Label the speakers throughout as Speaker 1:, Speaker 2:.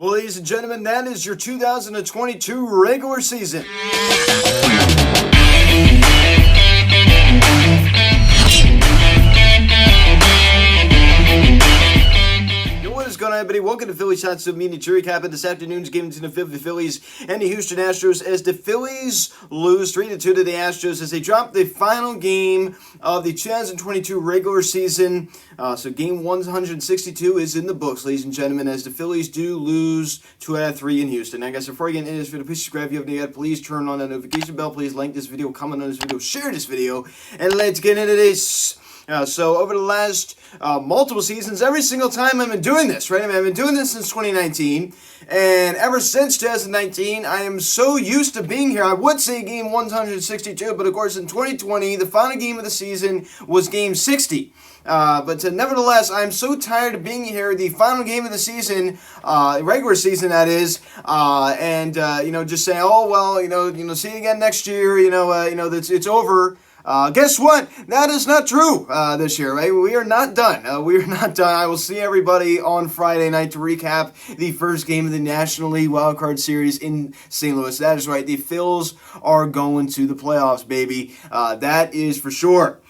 Speaker 1: Well, ladies and gentlemen, that is your 2022 regular season. What is going on, everybody? Welcome to Phillies Shots of Media to recap of this afternoon's game between the Phillies and the Houston Astros, as the Phillies lose 3-2 to the Astros as they drop the final game of the 2022 regular season. So game 162 is in the books, ladies and gentlemen, as the Phillies do lose 2 out of 3 in Houston. Now, guys, before I get into this video, please subscribe if you haven't yet. Please turn on the notification bell. Please like this video, comment on this video, share this video, and let's get into this. So over the last multiple seasons, every single time I've been doing this, right? I mean, I've been doing this since 2019, and ever since 2019, I am so used to being here. I would say game 162, but of course in 2020, the final game of the season was game 60. But nevertheless, I'm so tired of being here, the final game of the season, regular season that is, and just saying, oh well, see you again next year, it's over. Guess what? That is not true this year, right? We are not done. We are not done. I will see everybody on Friday night to recap the first game of the National League Wildcard Series in St. Louis. That is right. The Phils are going to the playoffs, baby. That is for sure.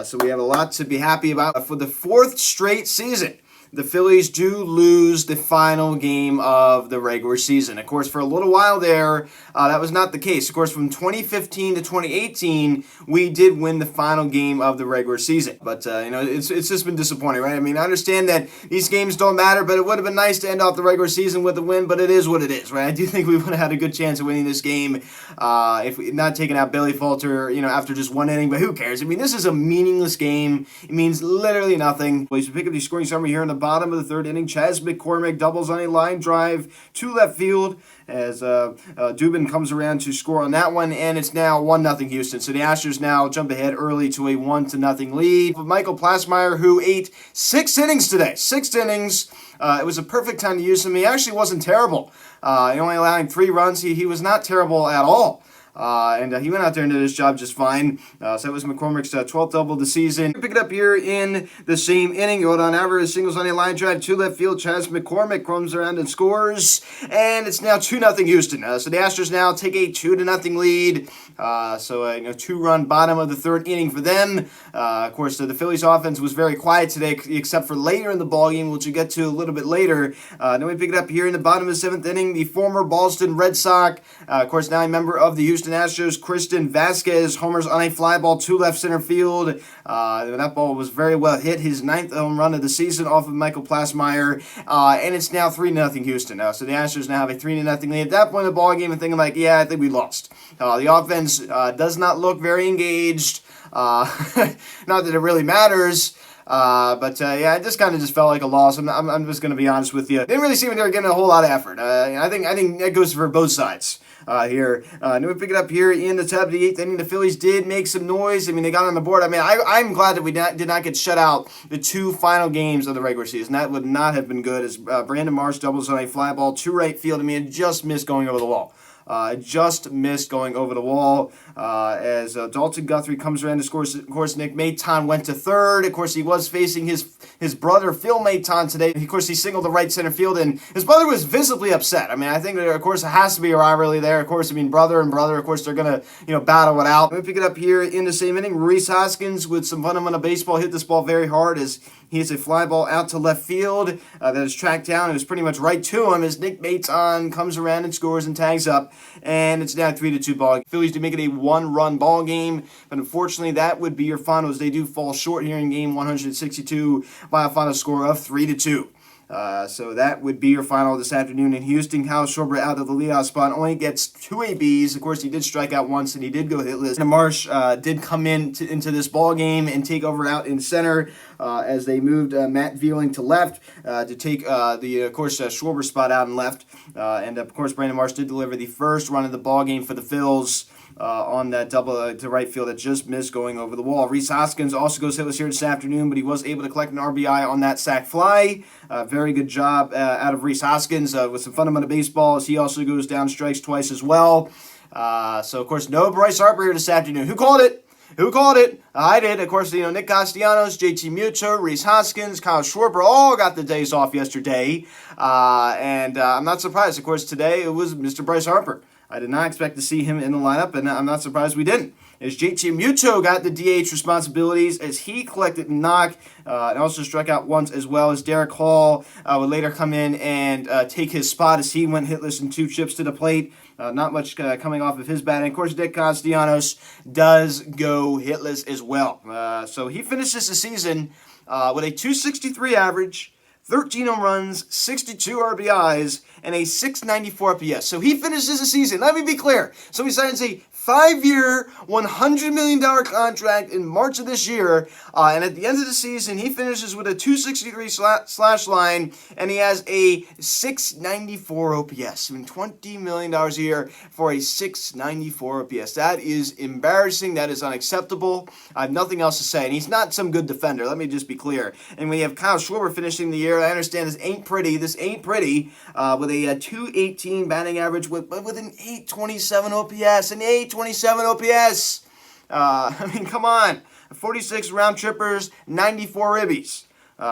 Speaker 1: So we have a lot to be happy about. For the fourth straight season, the Phillies do lose the final game of the regular season. Of course, for a little while there, that was not the case. Of course, from 2015 to 2018, we did win the final game of the regular season. But, it's just been disappointing, right? I mean, I understand that these games don't matter, but it would have been nice to end off the regular season with a win, but it is what it is, right? I do think we would have had a good chance of winning this game if we not taking out Billy Falter, after just one inning, but who cares? I mean, this is a meaningless game. It means literally nothing. Please pick up the scoring summary here in the bottom of the third inning. Chas McCormick doubles on a line drive to left field as Dubin comes around to score on that one, and it's now 1-0 Houston. So the Astros now jump ahead early to a 1-0 lead. Michael Plasmeyer, who ate 6 innings today. 6 innings. It was a perfect time to use him. He actually wasn't terrible. Only allowing 3 runs. He was not terrible at all. And he went out there and did his job just fine. So that was McCormick's 12th double of the season. Pick it up here in the same inning. Yordan Alvarez singles on a line drive to left field. Chas McCormick comes around and scores. And it's now 2-0 Houston. So the Astros now take a 2-0 lead. So 2-run bottom of the third inning for them. Of course, the Phillies offense was very quiet today, except for later in the ballgame, which we'll get to a little bit later. Then we pick it up here in the bottom of the 7th inning. The former Boston Red Sox, of course, now a member of the Houston Astros, Christian Vasquez homers on a fly ball to left center field. That ball was very well hit. His 9th home run of the season off of Michael Plasmeyer. And it's now 3-0 Houston. So the Astros now have a 3-0 lead. At that point in the ball game, I'm thinking like, yeah, I think we lost. The offense does not look very engaged. Not that it really matters. But it just kind of just felt like a loss. I'm just going to be honest with you. Didn't really seem like they were getting a whole lot of effort. I think that goes for both sides. Here. Then we pick it up here in the top of the 8th inning. The Phillies did make some noise. I mean, they got on the board. I mean, I'm glad that we did not get shut out the 2 final games of the regular season. That would not have been good, as Brandon Marsh doubles on a fly ball to right field. I mean, it just missed going over the wall. Just missed going over the wall as Dalton Guthrie comes around to score. Of course, Nick Maton went to third. Of course, he was facing his brother, Phil Maton, today. Of course, he singled the right center field, and his brother was visibly upset. I mean, I think, of course, it has to be a rivalry there. Of course, brother and brother, of course, they're going to, battle it out. Let me pick it up here in the same inning. Rhys Hoskins, with some fundamental baseball, hit this ball very hard as he hits a fly ball out to left field that is tracked down. It was pretty much right to him as Nick Maton comes around and scores and tags up. And it's now 3-2 ball. Phillies do make it a 1-run ball game, but unfortunately that would be your final, as they do fall short here in game 162 by a final score of 3-2. So that would be your final this afternoon in Houston. Kyle Schwarber out of the leadoff spot only gets 2 ABs. Of course, he did strike out once, and he did go hitless. And Marsh did come into this ball game and take over out in center as they moved Matt Vealing to left to take Schwarber spot out and left. And of course, Brandon Marsh did deliver the first run of the ball game for the Phils. On that double to right field that just missed going over the wall. Rhys Hoskins also goes hitless here this afternoon, but he was able to collect an RBI on that sac fly. Very good job out of Rhys Hoskins with some fundamental baseballs. He also goes down strikes twice as well. So, of course, no Bryce Harper here this afternoon. Who called it? Who called it? I did. Of course, Nick Castellanos, JT Muto, Rhys Hoskins, Kyle Schwarber all got the days off yesterday. And I'm not surprised. Of course, today it was Mr. Bryce Harper. I did not expect to see him in the lineup, and I'm not surprised we didn't. As JT Muto got the DH responsibilities as he collected a knock and also struck out once, as well as Derek Hall would later come in and take his spot as he went hitless and 2 chips to the plate. Not much coming off of his bat. And, of course, Nick Castellanos does go hitless as well. So he finishes the season with a 263 average, 13 home runs, 62 RBIs, and a 694 OPS. So he finishes the season. Let me be clear. So he signs a 5-year, $100 million contract in March of this year. And at the end of the season, he finishes with a 263 slash line, and he has a 694 OPS. I mean, $20 million a year for a 694 OPS. That is embarrassing. That is unacceptable. I have nothing else to say. And he's not some good defender. Let me just be clear. And we have Kyle Schwarber finishing the year. I understand this ain't pretty. With a 218 batting average with an 827 OPS. An 827 OPS. I mean, come on. 46 round trippers, 94 ribbies.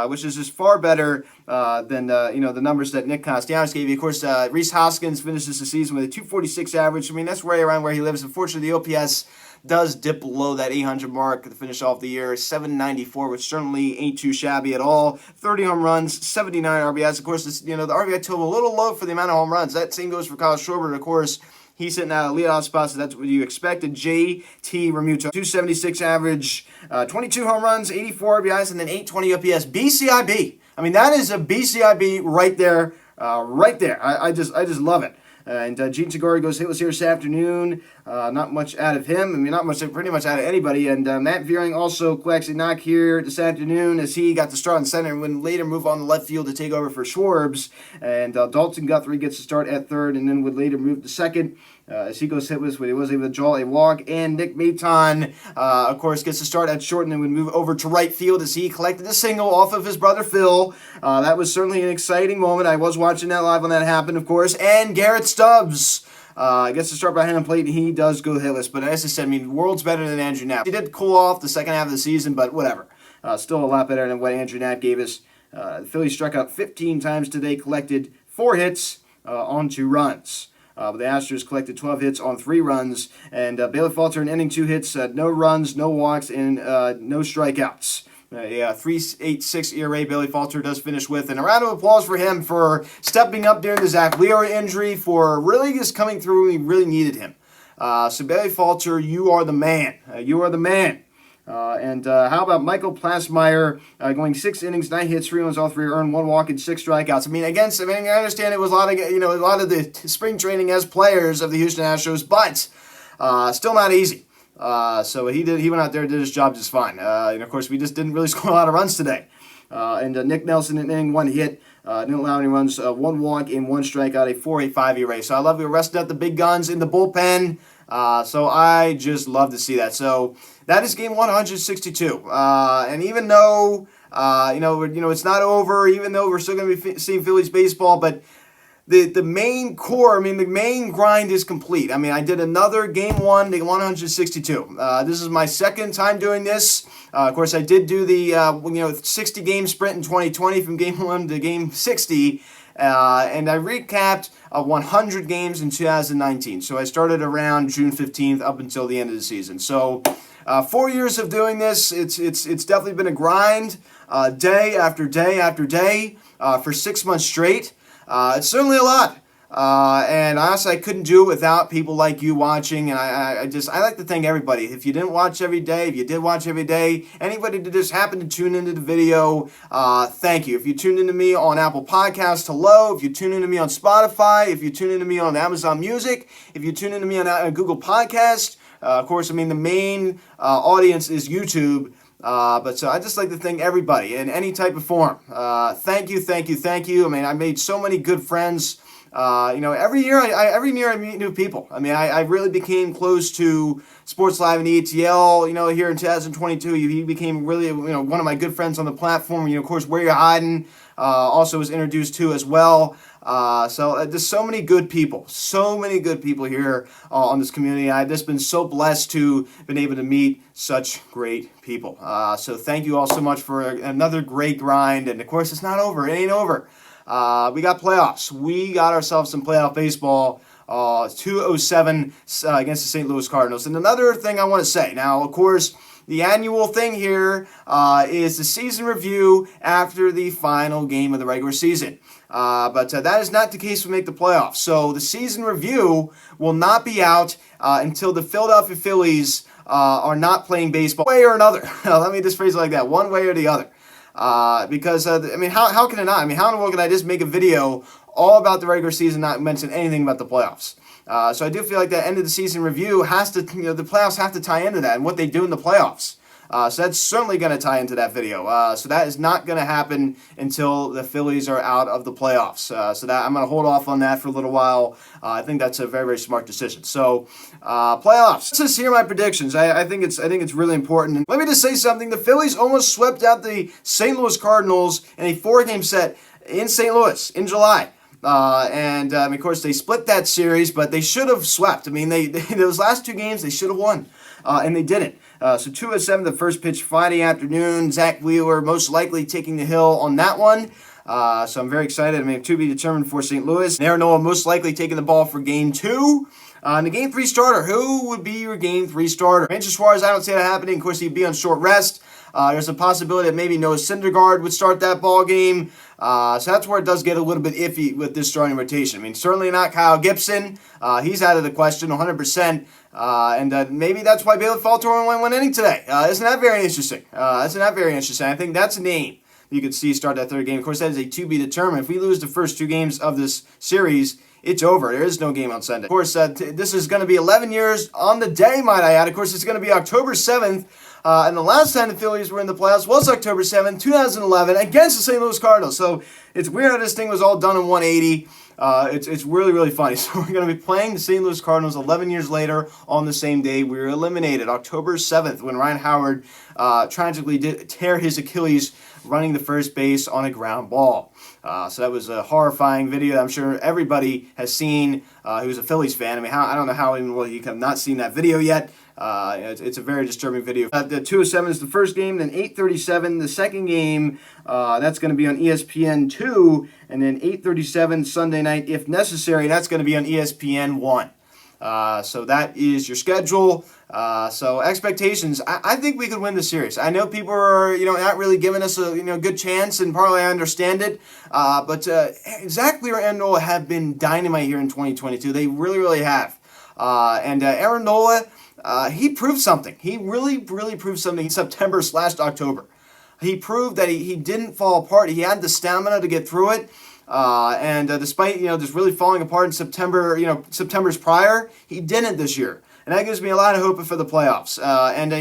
Speaker 1: Which is just far better than the numbers that Nick Castellanos gave you. Of course, Rhys Hoskins finishes the season with a 246 average. I mean, that's right around where he lives. Unfortunately, the OPS does dip below that 800 mark to finish off the year. 794, which certainly ain't too shabby at all. 30 home runs, 79 RBIs. Of course, the RBI total a little low for the amount of home runs. That same goes for Kyle Schwarber, of course. He's sitting at a leadoff spot, so that's what you expected. JT Realmuto, 276 average, 22 home runs, 84 RBIs, and then 820 OPS. BCIB. I mean, that is a BCIB right there, right there. I just love it. And Gene Segura goes hitless here this afternoon. Not much out of him. I mean, pretty much out of anybody. And Matt Veering also collects a knock here this afternoon as he got the start in center and would later move on the left field to take over for Schwarbs. And Dalton Guthrie gets to start at third and then would later move to second. As he goes hitless when he was able to draw a walk. And Nick Maton, of course, gets to start at short and then would move over to right field as he collected a single off of his brother Phil. That was certainly an exciting moment. I was watching that live when that happened, of course. And Garrett Stubbs gets to start behind the plate, and he does go hitless. But as I said, I mean, the world's better than Andrew Knapp. He did cool off the second half of the season, but whatever. Still a lot better than what Andrew Knapp gave us. The Phillies struck out 15 times today, collected 4 hits on 2 runs. But the Astros collected 12 hits on 3 runs, and Bailey Falter in inning 2 hits, no runs, no walks, and no strikeouts. 3.86 ERA Bailey Falter does finish with, and a round of applause for him for stepping up during the Zach Wheeler injury, for really just coming through when we really needed him. So Bailey Falter, you are the man. You are the man. And how about Michael Plasmeyer going 6 innings, 9 hits, 3 runs, all 3 earned, 1 walk, and 6 strikeouts. I understand it was a lot of the spring training as players of the Houston Astros, but still not easy. So he went out there and did his job just fine. And of course, we just didn't really score a lot of runs today. And Nick Nelson in inning 1 hit, didn't allow any runs, 1 walk and 1 strikeout, a 4.85 ERA. So I love we rested up the big guns in the bullpen. So I just love to see that. So that is game 162. And even though it's not over, even though we're still going to be seeing Phillies baseball, but the main core, the main grind is complete. I did another game 1, day 162. This is my second time doing this. Of course, I did do the 60-game sprint in 2020 from game 1 to game 60. And I recapped 100 games in 2019. So I started around June 15th up until the end of the season. So 4 years of doing this, it's definitely been a grind, day after day after day, for 6 months straight. It's certainly a lot. And honestly, I couldn't do it without people like you watching. And I like to thank everybody. If you didn't watch every day, if you did watch every day, anybody that just happened to tune into the video, thank you. If you tuned into me on Apple Podcasts, hello. If you tune into me on Spotify, if you tune into me on Amazon Music, if you tune into me on Google Podcasts, of course, the main audience is YouTube. But so I just like to thank everybody in any type of form. Thank you, thank you, thank you. I made so many good friends. Every year I meet new people. I really became close to Sports Live and EATL, here in 2022. He became really, one of my good friends on the platform. Of course, Where You're Hiding, also was introduced to as well. There's so many good people here on this community. I've just been so blessed to been able to meet such great people. So thank you all so much for another great grind. And of course, it's not over. It ain't over. We got playoffs. We got ourselves some playoff baseball. 207 against the St. Louis Cardinals. And another thing I want to say. Now, of course, the annual thing here is the season review after the final game of the regular season. But that is not the case when we make the playoffs. So the season review will not be out until the Philadelphia Phillies are not playing baseball one way or another. Let me just phrase it like that, one way or the other. Because, I mean, how can it not? I mean, how in the world can I just make a video all about the regular season, not mention anything about the playoffs? So I do feel like that end of the season review has to, the playoffs have to tie into that and what they do in the playoffs. So that's certainly going to tie into that video. So that is not going to happen until the Phillies are out of the playoffs. So that I'm going to hold off on that for a little while. I think that's a very, very smart decision. So playoffs. Let's just hear my predictions. I think it's really important. And let me just say something. The Phillies almost swept out the St. Louis Cardinals in a 4-game set in St. Louis in July. Of course, they split that series, but they should have swept. I mean, those last 2 games, they should have won, and they didn't. So 2:07, the first pitch Friday afternoon. Zach Wheeler most likely taking the hill on that one. So I'm very excited. I mean, to be determined for St. Louis. Aaron Nola most likely taking the ball for Game 2. And the Game 3 starter, who would be your Game 3 starter? Ranger Suarez, I don't see that happening. Of course, he'd be on short rest. There's a possibility that maybe Noah Syndergaard would start that ball game. So that's where it does get a little bit iffy with this starting rotation. I mean, certainly not Kyle Gibson. He's out of the question 100%. Maybe that's why Bailey Falter only went inning today. Isn't that very interesting? I think that's a name you could see start that third game. Of course, that is a to be determined. If we lose the first 2 games of this series, it's over. There is no game on Sunday. Of course, this is going to be 11 years on the day, might I add. Of course, it's going to be October 7th. And the last time the Phillies were in the playoffs was October 7th, 2011, against the St. Louis Cardinals. So it's weird how this thing was all done in 180. It's really, really funny. So we're going to be playing the St. Louis Cardinals 11 years later on the same day. We were eliminated October 7th when Ryan Howard tragically did tear his Achilles running the first base on a ground ball. So that was a horrifying video that I'm sure everybody has seen who's a Phillies fan. I mean, I don't know how even well you have not seen that video yet. It's a very disturbing video. The 2:07 is the first game, then 8:37 the second game. That's going to be on ESPN2, and then 8:37 Sunday night, if necessary. That's going to be on ESPN1. So that is your schedule. So expectations, I think we could win the series. I know people are, not really giving us a, good chance, and partly I understand it. But Zach Wheeler and Nola have been dynamite here in 2022. They really, really have. Aaron Nola, he proved something. He really, really proved something in September/October. He proved that he didn't fall apart. He had the stamina to get through it. Despite, just really falling apart in September, September's prior, he didn't this year. And that gives me a lot of hope for the playoffs.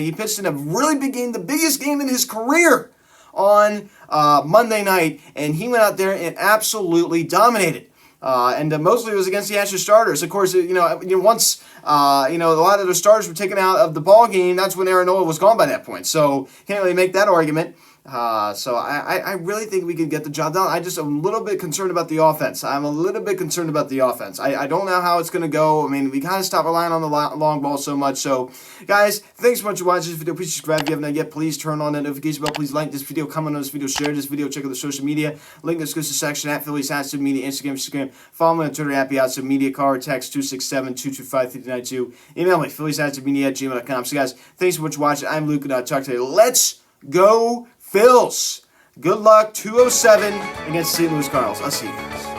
Speaker 1: He pitched in a really big game, the biggest game in his career on Monday night. And he went out there and absolutely dominated. Mostly it was against the Astros starters. Of course, once a lot of the starters were taken out of the ball game, that's when Aaron Nola was gone by that point. So can't really make that argument. So I really think we can get the job done. I'm just a little bit concerned about the offense. I don't know how it's going to go. I mean, we kind of stop relying on the long ball so much. So, guys, thanks so much for watching this video. Please subscribe if you haven't yet. Please turn on that notification bell. Please like this video, comment on this video, share this video, check out the social media. Link in the description section at Phillies Hatchet Media, Instagram. Follow me on Twitter at Piazza Media. Call or text 267-225-3392. Email me, phillieshatchetmedia@gmail.com. So, guys, thanks so much for watching. I'm Luke, and I'll talk to you. Let's go Phils. Good luck, 2:07 against St. Louis Cardinals. I'll see you guys.